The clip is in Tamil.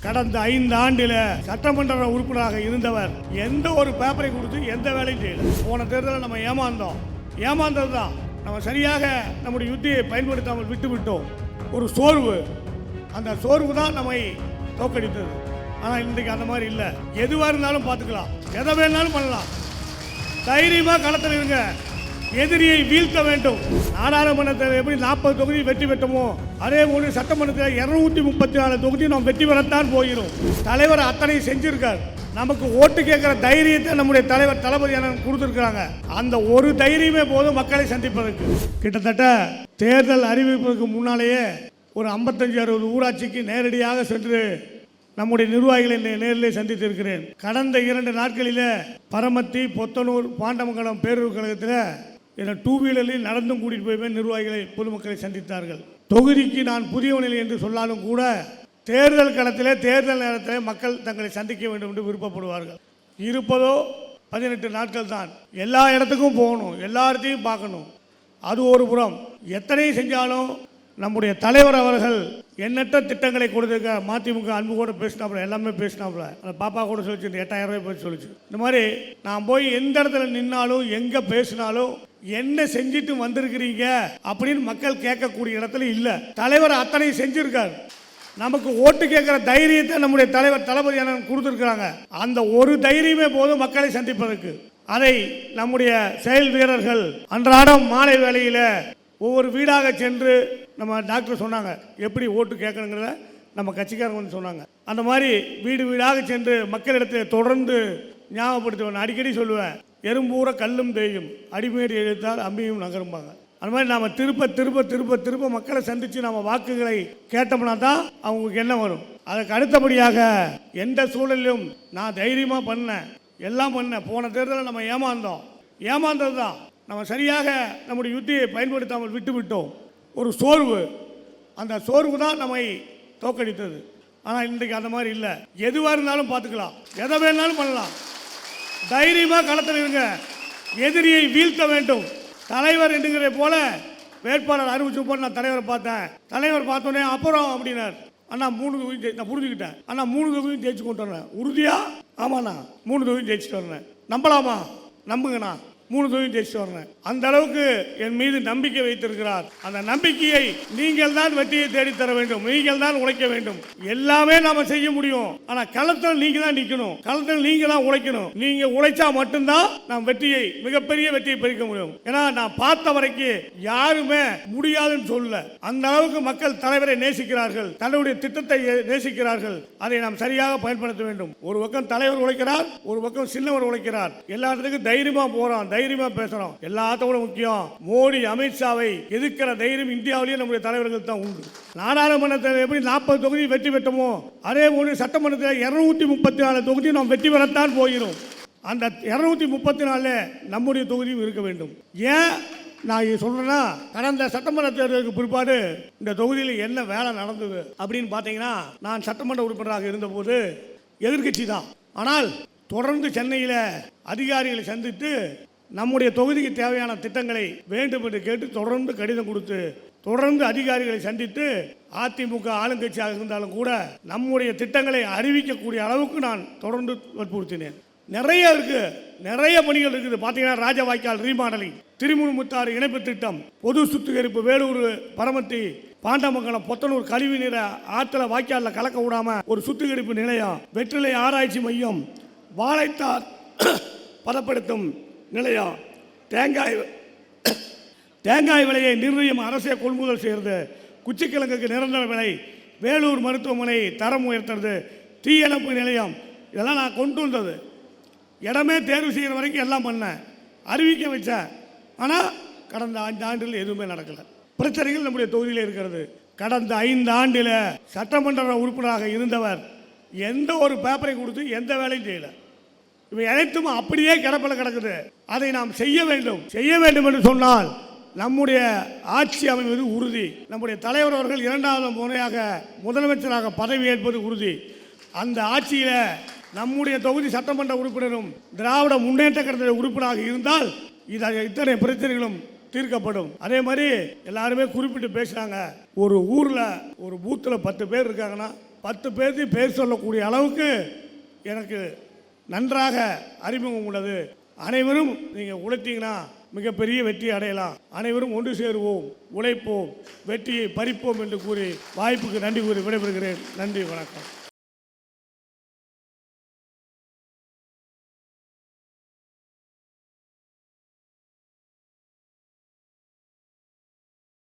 கடந்த 5 ஆண்டில் சட்டமன்ற உறுப்பினராக இருந்தவர் எந்த ஒரு பேப்பரை கொடுத்து எந்த வேலையும் செய்யல. போன தேர்தலில் நம்ம ஏமாந்தது தான். நம்ம சரியாக நம்முடைய யுத்தியை பயன்படுத்தாமல் விட்டுவிட்டோம். ஒரு சோர்வு, அந்த சோர்வு தான் நம்மை தோற்கடித்தது. ஆனால் இன்றைக்கு அந்த மாதிரி இல்லை. எதுவாக இருந்தாலும் பார்த்துக்கலாம், எதை வேணாலும் பண்ணலாம். தைரியமாக களத்தில் இருங்க. எதிரியை வீழ்த்த வேண்டும். நாடாளுமன்றத்தில் எப்படி 40 தொகுதி வெற்றி பெற்றோமோ அதே போல சட்டமன்றத்தில் 234 தொகுதி நாம் வெற்றி பெறத்தான் போகிறோம். தலைவர் அத்தனை செஞ்சிருக்கார். நமக்கு ஓட்டு கேட்கிற தைரியத்தை நம்முடைய தலைவர் தளபதி கொடுத்துருக்காங்க. அந்த ஒரு தைரியமே போதும் மக்களை சந்திப்பதற்கு. கிட்டத்தட்ட தேர்தல் அறிவிப்பதற்கு முன்னாலேயே ஒரு 55-60 ஊராட்சிக்கு நேரடியாக சென்று நம்முடைய நிர்வாகிகளை நேரிலே சந்தித்திருக்கிறேன். கடந்த 2 நாட்களில் பரமத்தி, பொத்தனூர், பாண்டமங்கலம் பேரூர் கழகத்தில் என்னை 2 வீலரில் நடந்தும் கூட்டிகிட்டு போய் நிர்வாகிகளை பொதுமக்களை சந்தித்தார்கள். தொகுதிக்கு நான் புதியவனில்லை என்று சொன்னாலும் கூட தேர்தல் களத்தில் தேர்தல் நேரத்தில் மக்கள் தங்களை சந்திக்க வேண்டும் என்று விருப்பப்படுவார்கள். இருப்பதோ 18 நாட்கள் தான். எல்லா இடத்துக்கும் போகணும், எல்லா இடத்தையும் பார்க்கணும். அது ஒரு புறம். எத்தனை செஞ்சாலும் நம்முடைய தலைவர் அவர்கள் எண்ணற்ற திட்டங்களை கொடுத்துருக்க. மதிமுக அன்பு கூட பேசினாப்புல, எல்லாமே பேசினாப்புல. அந்த பாப்பா கூட சொல்லிச்சு, இந்த 8000 ரூபாய் போய் சொல்லிச்சு. இந்த மாதிரி நான் போய் எந்த இடத்துல நின்னாலும் எங்கே பேசினாலும் என்ன செஞ்சுட்டு வந்திருக்கிறீங்க அப்படின்னு மக்கள் கேட்கக்கூடிய இடத்துல இல்லை. தலைவர் அத்தனை செஞ்சிருக்கார். நமக்கு ஓட்டு கேட்கிற தைரியத்தை நம்முடைய தலைவர் தளபதி கொடுத்துருக்காங்க. அந்த ஒரு தைரியமே போதும் மக்களை சந்திப்பதற்கு. அதை நம்முடைய செயல் வீரர்கள் அன்றாடம் மாலை வேளையில் ஒவ்வொரு வீடாக சென்று நம்ம டாக்டர் சொன்னாங்க எப்படி ஓட்டு கேட்கணுங்கிறத நம்ம கட்சிக்காரங்க வந்து சொன்னாங்க. அந்த மாதிரி வீடு வீடாக சென்று மக்களிடத்தில் தொடர்ந்து ஞாபகப்படுத்துவேன். அடிக்கடி சொல்லுவேன், எறும்பூர கல்லும் தேயும், அடிமேடி எழுத்தால் அம்பியும் நகரும்பாங்க. அந்த மாதிரி நாம் திருப்ப திருப்ப திருப்ப திருப்ப மக்களை சந்தித்து நம்ம வாக்குகளை கேட்டோம்னா தான் அவங்களுக்கு என்ன வரும். அதுக்கு அடுத்தபடியாக எந்த சூழலிலும் நான் தைரியமாக பண்ணேன், எல்லாம் பண்ணேன். போன தேர்தலில் நம்ம ஏமாந்தது தான். நம்ம சரியாக நம்முடைய யுத்தியை பயன்படுத்தாமல் விட்டுவிட்டோம். ஒரு சோர்வு, அந்த சோர்வு தான் நம்மை தோற்கடித்தது. ஆனால் இன்றைக்கு அந்த மாதிரி இல்லை. எதுவாக இருந்தாலும் பார்த்துக்கலாம், எதை வேணாலும் பண்ணலாம். தைரியமாக களத்தில் இருங்க. எதிரியை வீழ்த்த வேண்டும். தலைவர் என்கிற போல வேட்பாளர் அறிவிச்சு போட்டு நான் தலைவரை பார்த்தேன். தலைவர் பார்த்தோன்னே அப்புறம் அப்படின்னார். அண்ணா 3 தொகுதி நான் புரிஞ்சுக்கிட்டேன். அண்ணா 3 தொகுதியும் ஜெயிச்சு கொண்டு வரேன். உறுதியா? ஆமாண்ணா 3 தொகுதியும் ஜெயிச்சுட்டு வரேன். நம்பலாமா? நம்புங்கண்ணா 3 தொகுதியும் ஜெயிச்சுட்டு வரேன். அந்த அளவுக்கு என் மீது நம்பிக்கை வைத்திருக்கிறார். அந்த நம்பிக்கையை நீங்கள் தான் வெற்றியை தேடித்தர வேண்டும். நீங்கள் தான் உழைக்க வேண்டும். எல்லாமே நாம செய்ய முடியும். ஆனா களத்தில் நீங்க தான் நிற்கணும். களத்தில் நீங்க தான் உழைக்கணும். நீங்க உழைச்சா மட்டும்தான் நாம் மிகப்பெரிய வெற்றியை பறிக்க முடியும். ஏன்னா நான் பார்த்த வரைக்கும் யாருமே முடியாதுன்னு சொல்ல. அந்த அளவுக்கு மக்கள் தலைவரை நேசிக்கிறார்கள், தன்னுடைய திட்டத்தை நேசிக்கிறார்கள். அதை நாம் சரியாக பயன்படுத்த வேண்டும். ஒரு பக்கம் தலைவர் உழைக்கிறார், ஒரு பக்கம் சின்னவர் உழைக்கிறார். எல்லா இடத்துக்கும் தைரியமா போறோம், தைரியமா பேசுறோம். எல்லாத்தோட முக்கியம் மோடி, அமித்ஷாவை எதிர்க்கிற தைரியம் இந்தியாவிலேயே நம்முடைய தலைவர்கள் தான் உண்டு. நாடாளுமன்றத்தில் எப்படி 40 தொகுதி வெற்றி பெற்றோமோ அதே போல சட்டமன்றத்தில் 234 தொகுதி நாம் வெற்றி பெறத்தான் போகிறோம். அந்த 234 நம்முடைய தொகுதியும் இருக்க வேண்டும். ஏன் நான் சொல்றேன்னா, கடந்த சட்டமன்ற தேர்தலுக்கு பிற்பாடு இந்த தொகுதியில் என்ன வேலை நடந்தது அப்படின்னு பார்த்தீங்கன்னா, நான் சட்டமன்ற உறுப்பினராக இருந்தபோது எதிர்கட்சி தான். ஆனால் தொடர்ந்து சென்னையில் அதிகாரிகளை சந்தித்து நம்முடைய தொகுதிக்கு தேவையான திட்டங்களை வேண்டும் என்று கேட்டு தொடர்ந்து கடிதம் கொடுத்து தொடர்ந்து அதிகாரிகளை சந்தித்து அதிமுக ஆளுங்கட்சியாக இருந்தாலும் கூட நம்முடைய திட்டங்களை அறிவிக்கக்கூடிய அளவுக்கு நான் தொடர்ந்து வற்புறுத்தினேன். நிறைய இருக்கு, நிறைய பணிகள் இருக்குது. பார்த்தீங்கன்னா ராஜவாய்க்கால் ரீமாடலிங், திருமுழுமுத்தாறு இணைப்பு திட்டம், பொது சுத்திகரிப்பு, வேலூர், பரமத்தி, பாண்டமங்கலம், பொத்தனூர் கழிவு நீரை ஆற்றுல வாய்க்காலில் கலக்க விடாம ஒரு சுத்திகரிப்பு நிலையம், வெற்றிலை ஆராய்ச்சி மையம், வாழைத்தார் பதப்படுத்தும் நிலையம், தேங்காய் விலையை நிர்ணயம் அரசே கொள்முதல் செய்கிறது, குச்சிக்கிழங்குக்கு நிரந்தர விலை, வேலூர் மருத்துவமனை தரம் உயர்த்துறது, தீயணைப்பு நிலையம், இதெல்லாம் நான் கொண்டு வந்தது. இடமே தேர்வு செய்கிற வரைக்கும் எல்லாம் பண்ணேன், அறிவிக்க வச்சேன். ஆனால் கடந்த 5 ஆண்டுகள் எதுவுமே நடக்கலை. பிரச்சனைகள் நம்முடைய தொகுதியில் இருக்கிறது. கடந்த 5 ஆண்டில் சட்டமன்ற உறுப்பினராக இருந்தவர் எந்த ஒரு பேப்பரை கொடுத்து எந்த வேலையும் செய்யலை. இவை அனைத்தும் அப்படியே கிடப்பில் கிடக்குது. அதை நாம் செய்ய வேண்டும் என்று சொன்னால் நம்முடைய ஆட்சி அமைவது உறுதி. நம்முடைய தலைவர் அவர்கள் 2வது முறையாக முதலமைச்சராக பதவி ஏற்பது உறுதி. அந்த ஆட்சியில் நம்முடைய தொகுதி சட்டமன்ற உறுப்பினரும் திராவிட முன்னேற்ற கழக உறுப்பினராக இருந்தால் இத்தனை பிரச்சனைகளும் தீர்க்கப்படும். அதே மாதிரி எல்லாருமே குறிப்பிட்டு பேசுறாங்க. ஒரு ஊரில் ஒரு பூத்தில் 10 பேர் இருக்காங்கன்னா 10 பேருக்கு பேர் சொல்லக்கூடிய அளவுக்கு எனக்கு நன்றாக அறிமுகம் உள்ளது. அனைவரும் நீங்கள் உழைத்தீங்கன்னா மிகப்பெரிய வெற்றி அடையலாம். அனைவரும் ஒன்று சேருவோம், உழைப்போம், வெற்றியை பறிப்போம் என்று கூறி வாய்ப்புக்கு நன்றி கூறி விடைபெறுகிறேன். நன்றி, வணக்கம்.